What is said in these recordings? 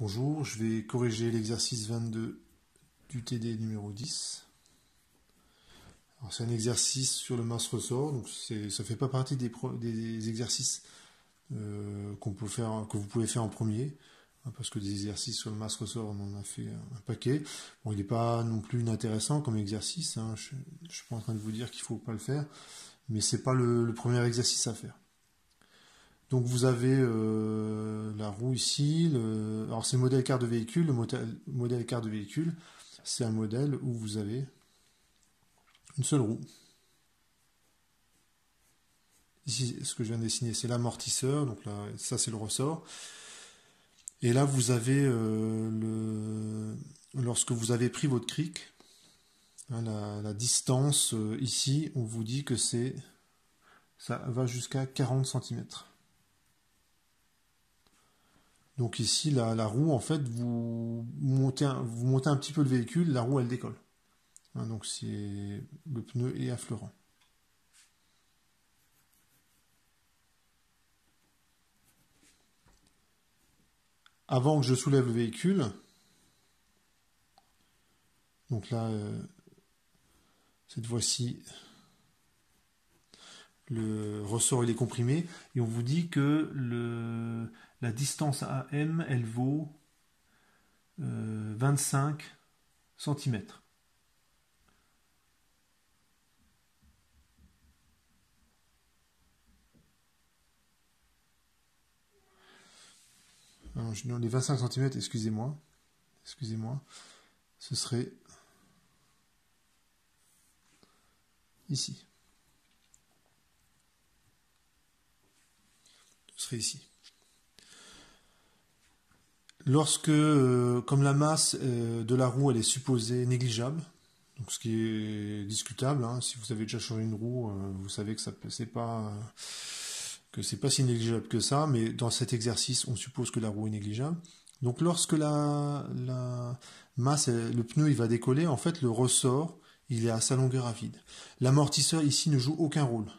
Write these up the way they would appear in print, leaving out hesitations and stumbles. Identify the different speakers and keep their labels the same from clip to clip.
Speaker 1: Bonjour, je vais corriger l'exercice 22 du TD numéro 10. C'est un exercice sur le masse ressort, donc ça ne fait pas partie des exercices que vous pouvez faire en premier, hein, parce que des exercices sur le masse ressort, on en a fait un paquet. Bon, il n'est pas non plus inintéressant comme exercice, hein, je ne suis pas en train de vous dire qu'il ne faut pas le faire, mais ce n'est pas le premier exercice à faire. Donc vous avez la roue ici, alors c'est le modèle quart de véhicule. Le modèle quart de véhicule, c'est un modèle où vous avez une seule roue. Ici, ce que je viens de dessiner, c'est l'amortisseur, donc là, ça c'est le ressort. Et là, vous avez, lorsque vous avez pris votre cric, hein, la distance ici, on vous dit que ça va jusqu'à 40 cm. Donc ici, la roue, en fait, vous montez un petit peu le véhicule, la roue, elle décolle. Hein, donc le pneu est affleurant. Avant que je soulève le véhicule, donc là, cette fois-ci, le ressort il est comprimé, et on vous dit que la distance AM, elle vaut 25 cm. Alors, les 25 cm, excusez-moi, ce serait ici. Ce serait ici. Lorsque, comme la masse de la roue, elle est supposée négligeable, donc ce qui est discutable, hein, si vous avez déjà changé une roue, vous savez que c'est pas si négligeable que ça, mais dans cet exercice, on suppose que la roue est négligeable. Donc lorsque la masse, le pneu, il va décoller, en fait, le ressort, il est à sa longueur à vide. L'amortisseur ici ne joue aucun rôle.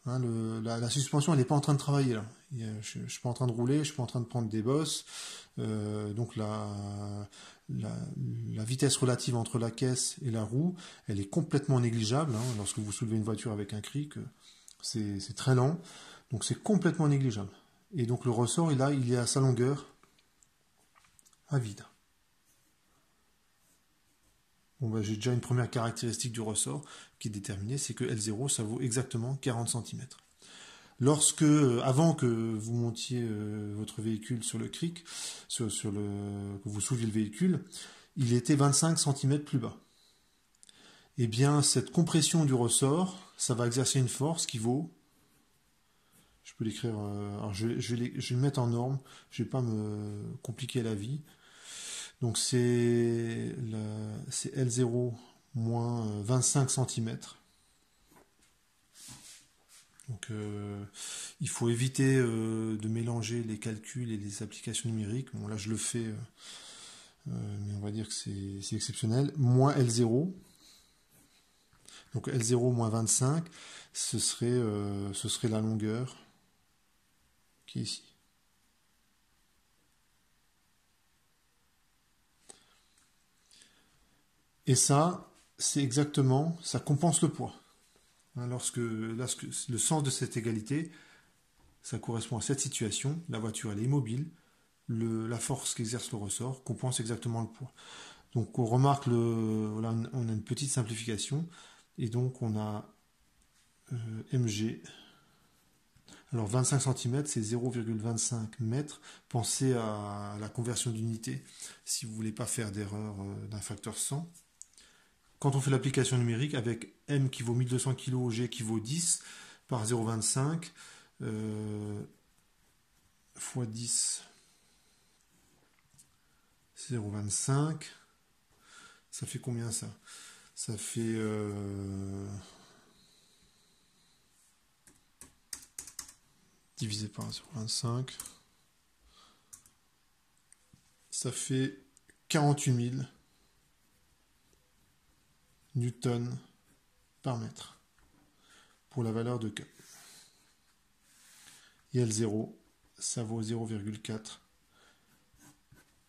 Speaker 1: Hein, la suspension, elle n'est pas en train de travailler là. Je ne suis pas en train de rouler, je ne suis pas en train de prendre des bosses. Donc la vitesse relative entre la caisse et la roue, elle est complètement négligeable. Hein, lorsque vous soulevez une voiture avec un cric, c'est très lent. Donc c'est complètement négligeable. Et donc le ressort, il est à sa longueur à vide. Bon, bah, j'ai déjà une première caractéristique du ressort qui est déterminée, c'est que L0, ça vaut exactement 40 cm. Avant que vous montiez votre véhicule sur le cric, que vous souleviez le véhicule, il était 25 cm plus bas. Eh bien, cette compression du ressort, ça va exercer une force qui vaut, je peux l'écrire, alors je vais le mettre en norme, je ne vais pas me compliquer la vie. Donc c'est L0 moins 25 cm. Donc il faut éviter de mélanger les calculs et les applications numériques. Bon là je le fais, mais on va dire que c'est exceptionnel. Moins L0. Donc L0 moins 25, ce serait la longueur qui est ici. Et ça, c'est exactement, ça compense le poids. Hein, lorsque le sens de cette égalité, ça correspond à cette situation, la voiture elle est immobile, la force qu'exerce le ressort compense exactement le poids. Donc on remarque, voilà, on a une petite simplification, et donc on a mg. Alors 25 cm, c'est 0,25 mètres. Pensez à la conversion d'unité, si vous ne voulez pas faire d'erreur d'un facteur 100. Quand on fait l'application numérique avec m qui vaut 1200 kg, g qui vaut 10, par 0,25, fois 10, 0,25, ça fait combien ça? Ça fait... divisé par 0,25, ça fait 48 000 newtons par mètre pour la valeur de K. Et L0, ça vaut 0,4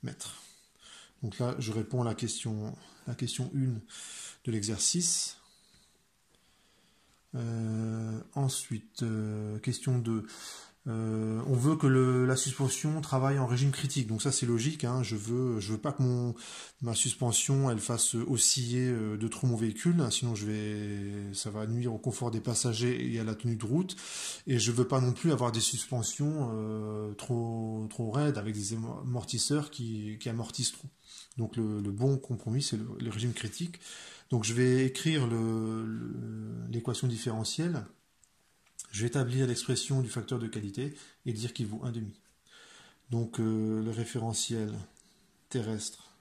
Speaker 1: mètres. Donc là, je réponds à la question 1 de l'exercice. Ensuite, question 2. On veut que la suspension travaille en régime critique. Donc ça c'est logique, hein. Je veux pas que ma suspension elle fasse osciller de trop mon véhicule, hein, sinon ça va nuire au confort des passagers et à la tenue de route. Et je veux pas non plus avoir des suspensions trop raides avec des amortisseurs qui amortissent trop. Donc le bon compromis c'est le régime critique. Donc je vais écrire l'équation différentielle. Je vais établir l'expression du facteur de qualité et dire qu'il vaut 1,5. Donc le référentiel terrestre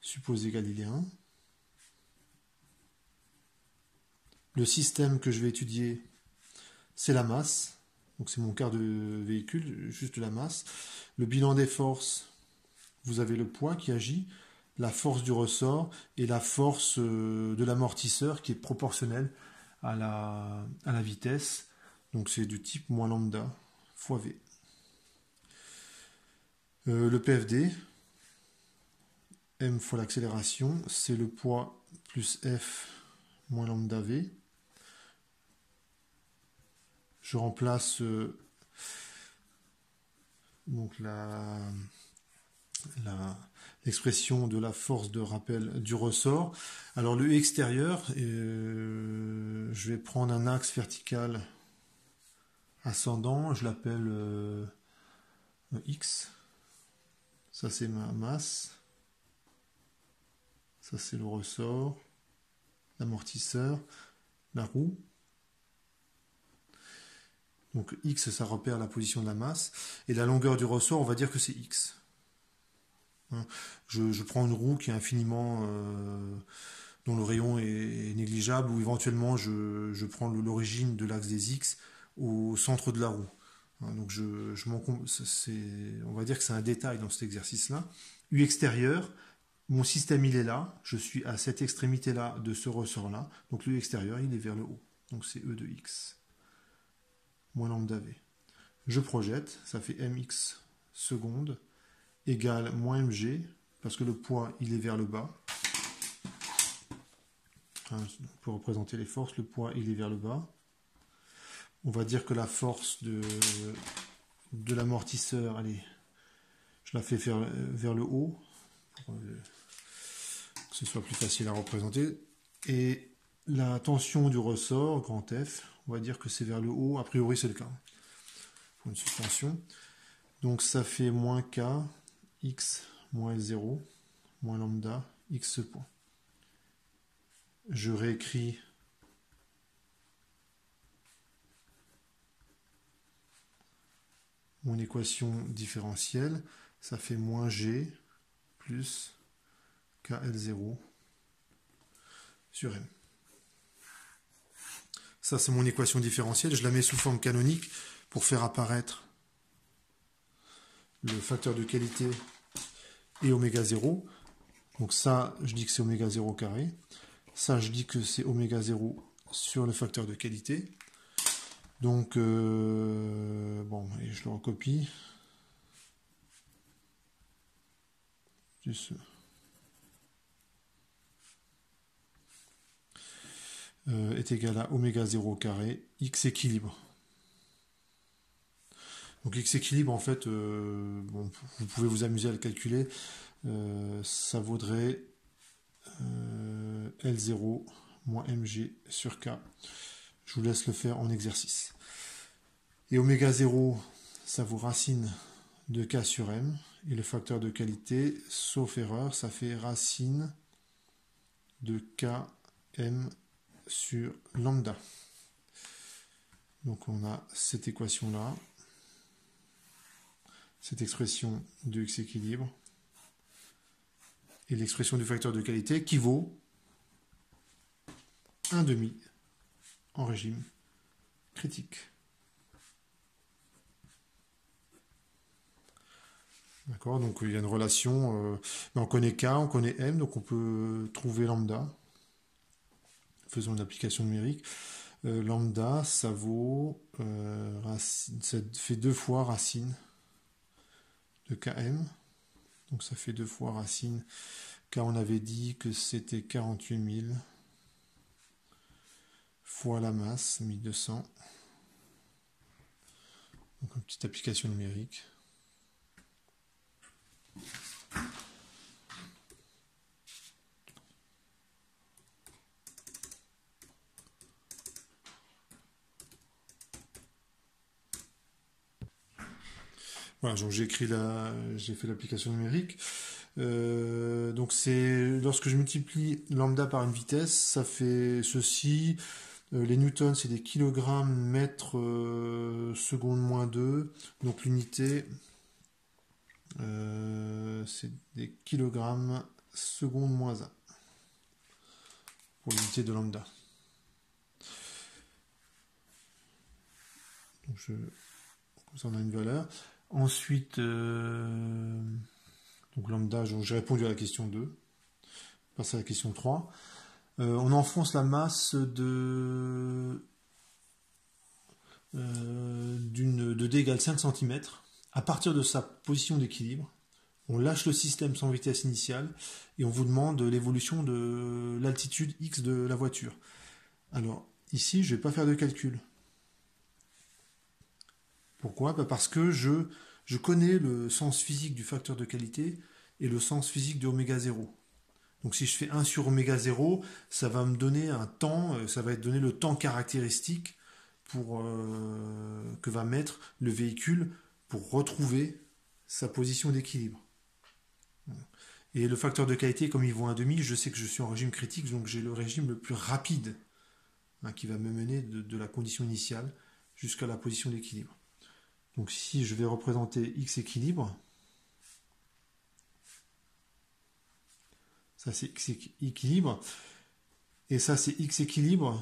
Speaker 1: supposé galiléen. Le système que je vais étudier, c'est la masse. Donc c'est mon quart de véhicule, juste la masse. Le bilan des forces, vous avez le poids qui agit, la force du ressort et la force de l'amortisseur qui est proportionnelle à la vitesse. Donc c'est du type moins lambda fois V. Le PFD, M fois l'accélération, c'est le poids plus F moins lambda V. Je remplace donc l'expression de la force de rappel du ressort. Alors le extérieur, je vais prendre un axe vertical ascendant, je l'appelle X. Ça c'est ma masse. Ça c'est le ressort, l'amortisseur, la roue. Donc X ça repère la position de la masse. Et la longueur du ressort, on va dire que c'est X. Je prends une roue qui est infiniment dont le rayon est négligeable, ou éventuellement je prends l'origine de l'axe des X au centre de la roue. Donc on va dire que c'est un détail dans cet exercice-là. U extérieur, mon système il est là, je suis à cette extrémité-là de ce ressort-là, donc le extérieur il est vers le haut. Donc c'est E de X, moins lambda V. Je projette, ça fait mx secondes, égale moins mg, parce que le poids il est vers le bas. Pour représenter les forces, le poids il est vers le bas. On va dire que la force de l'amortisseur, allez, je la fais vers le haut, pour que ce soit plus facile à représenter. Et la tension du ressort, grand F, on va dire que c'est vers le haut, a priori c'est le cas, pour une suspension. Donc ça fait moins K, X, moins L0, moins lambda, X point. Je réécris mon équation différentielle, ça fait moins G plus KL0 sur M. Ça c'est mon équation différentielle, je la mets sous forme canonique pour faire apparaître le facteur de qualité et oméga 0. Donc ça, je dis que c'est oméga 0 carré. Ça, je dis que c'est oméga 0 sur le facteur de qualité. Donc, bon, et je le recopie. Juste. Est égal à oméga 0 carré, x équilibre. Donc x équilibre, en fait, bon, vous pouvez vous amuser à le calculer. Ça vaudrait L0 moins mg sur K. Je vous laisse le faire en exercice. Et oméga 0, ça vaut racine de K sur M. Et le facteur de qualité, sauf erreur, ça fait racine de Km sur lambda. Donc on a cette équation-là, cette expression de x équilibre, et l'expression du facteur de qualité qui vaut 1,5 en régime critique. D'accord, donc il y a une relation, mais on connaît K, on connaît M, donc on peut trouver lambda. Faisons une application numérique. Lambda, ça vaut, ça fait 2 fois racine de Km. Donc ça fait 2 fois racine. Car on avait dit que c'était 48 000 fois la masse, 1200. Donc une petite application numérique. Voilà, donc j'ai fait l'application numérique. Donc c'est lorsque je multiplie lambda par une vitesse, ça fait ceci. Les newtons, c'est des kilogrammes mètres seconde moins 2. Donc l'unité, c'est des kilogrammes seconde moins 1 pour l'unité de lambda. Donc comme ça on a une valeur. Ensuite, donc lambda, j'ai répondu à la question 2. On passe à la question 3. On enfonce la masse de D égale 5 cm. À partir de sa position d'équilibre, on lâche le système sans vitesse initiale et on vous demande l'évolution de l'altitude X de la voiture. Alors, ici, je ne vais pas faire de calcul. Pourquoi? Parce que je connais le sens physique du facteur de qualité et le sens physique de oméga 0. Donc si je fais 1 sur oméga 0, ça va me donner un temps, ça va donner le temps caractéristique que va mettre le véhicule pour retrouver sa position d'équilibre. Et le facteur de qualité, comme il vaut 1,5, je sais que je suis en régime critique, donc j'ai le régime le plus rapide qui va me mener de la condition initiale jusqu'à la position d'équilibre. Donc ici, je vais représenter X équilibre. Ça, c'est X équilibre. Et ça, c'est X équilibre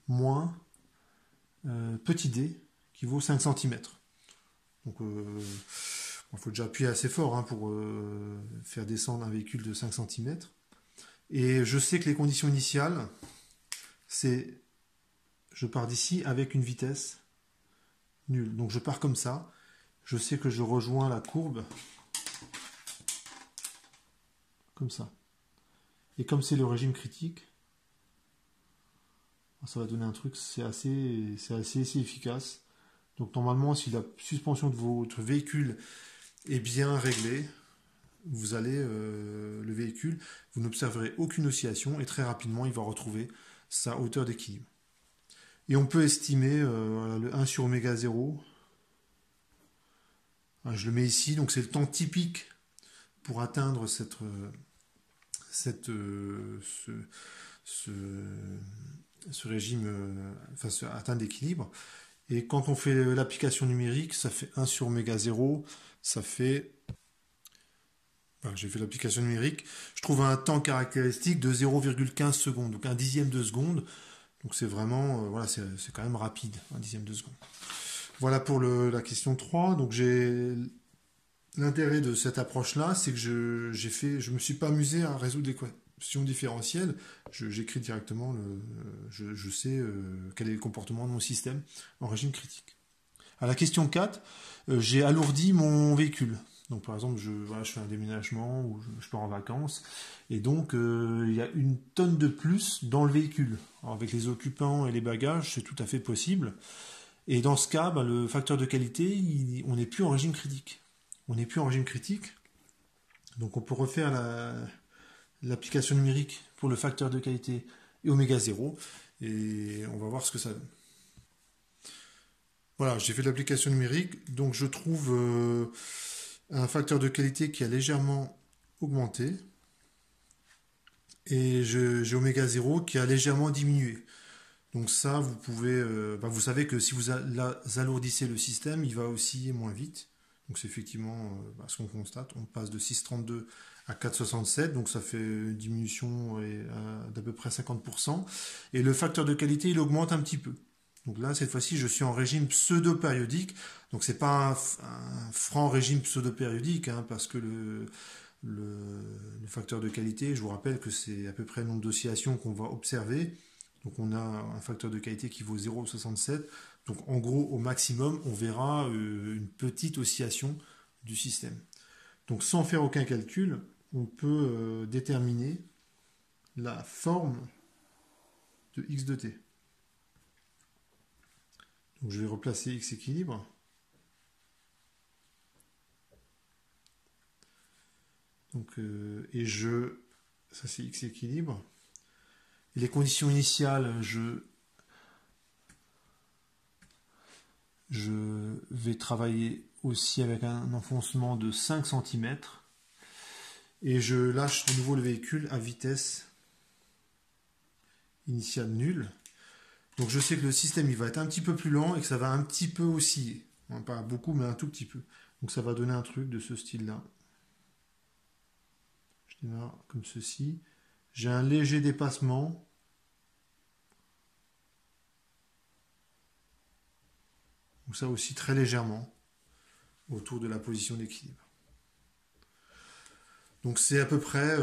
Speaker 1: moins petit d qui vaut 5 cm. Donc, il faut déjà appuyer assez fort pour faire descendre un véhicule de 5 cm. Et je sais que les conditions initiales, c'est je pars d'ici avec une vitesse nulle. Donc je pars comme ça. Je sais que je rejoins la courbe comme ça. Et comme c'est le régime critique, ça va donner un truc, c'est assez efficace. Donc normalement, si la suspension de votre véhicule est bien réglée, vous allez, le véhicule, vous n'observerez aucune oscillation et très rapidement, il va retrouver sa hauteur d'équilibre. Et on peut estimer le 1 sur oméga 0. Je le mets ici, donc c'est le temps typique pour atteindre ce régime, atteindre l'équilibre. Et quand on fait l'application numérique, ça fait 1 sur oméga 0, ça fait... j'ai fait l'application numérique, je trouve un temps caractéristique de 0,15 secondes, donc un dixième de seconde. Donc c'est vraiment, voilà, c'est quand même rapide, un dixième de seconde. Voilà pour la question 3. Donc l'intérêt de cette approche-là, c'est que je me suis pas amusé à résoudre l'équation différentielle. J'écris directement, je sais quel est le comportement de mon système en régime critique. À la question 4, j'ai alourdi mon véhicule. Donc par exemple, je fais un déménagement ou je pars en vacances, et donc il y a 1 tonne de plus dans le véhicule. Alors, avec les occupants et les bagages, c'est tout à fait possible. Et dans ce cas, le facteur de qualité, on n'est plus en régime critique. On n'est plus en régime critique. Donc on peut refaire l'application numérique pour le facteur de qualité et oméga 0, et on va voir ce que ça donne. Voilà, j'ai fait l'application numérique, donc je trouve un facteur de qualité qui a légèrement augmenté, et j'ai oméga 0 qui a légèrement diminué. Donc ça, vous pouvez, vous savez que si vous alourdissez le système, il va osciller moins vite. Donc c'est effectivement ce qu'on constate. On passe de 6,32 à 4,67, donc ça fait une diminution d'à peu près 50%. Et le facteur de qualité, il augmente un petit peu. Donc là, cette fois-ci, je suis en régime pseudo-périodique. Donc c'est pas un franc régime pseudo-périodique, parce que le facteur de qualité, je vous rappelle que c'est à peu près le nombre d'oscillations qu'on va observer. Donc on a un facteur de qualité qui vaut 0,67. Donc en gros, au maximum, on verra une petite oscillation du système. Donc sans faire aucun calcul, on peut déterminer la forme de x de t. Donc je vais replacer x équilibre. Donc, ça c'est x équilibre. Et les conditions initiales, je vais travailler aussi avec un enfoncement de 5 cm. Et je lâche de nouveau le véhicule à vitesse initiale nulle. Donc je sais que le système il va être un petit peu plus lent et que ça va un petit peu osciller. Pas beaucoup, mais un tout petit peu. Donc ça va donner un truc de ce style-là. Je démarre comme ceci. J'ai un léger dépassement. Donc ça aussi très légèrement autour de la position d'équilibre. Donc c'est à peu près...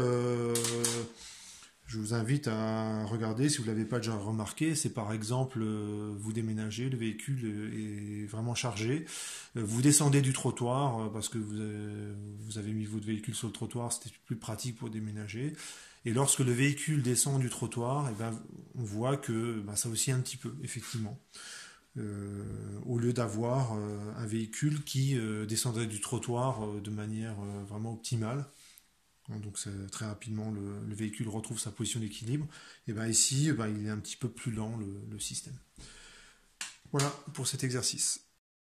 Speaker 1: je vous invite à regarder, si vous ne l'avez pas déjà remarqué, c'est par exemple, vous déménagez, le véhicule est vraiment chargé, vous descendez du trottoir parce que vous avez mis votre véhicule sur le trottoir, c'était plus pratique pour déménager. Et lorsque le véhicule descend du trottoir, et ben, on voit que ça oscille un petit peu, effectivement. Au lieu d'avoir un véhicule qui descendrait du trottoir de manière vraiment optimale. Donc très rapidement le véhicule retrouve sa position d'équilibre. Et bien ici, il est un petit peu plus lent le système. Voilà pour cet exercice.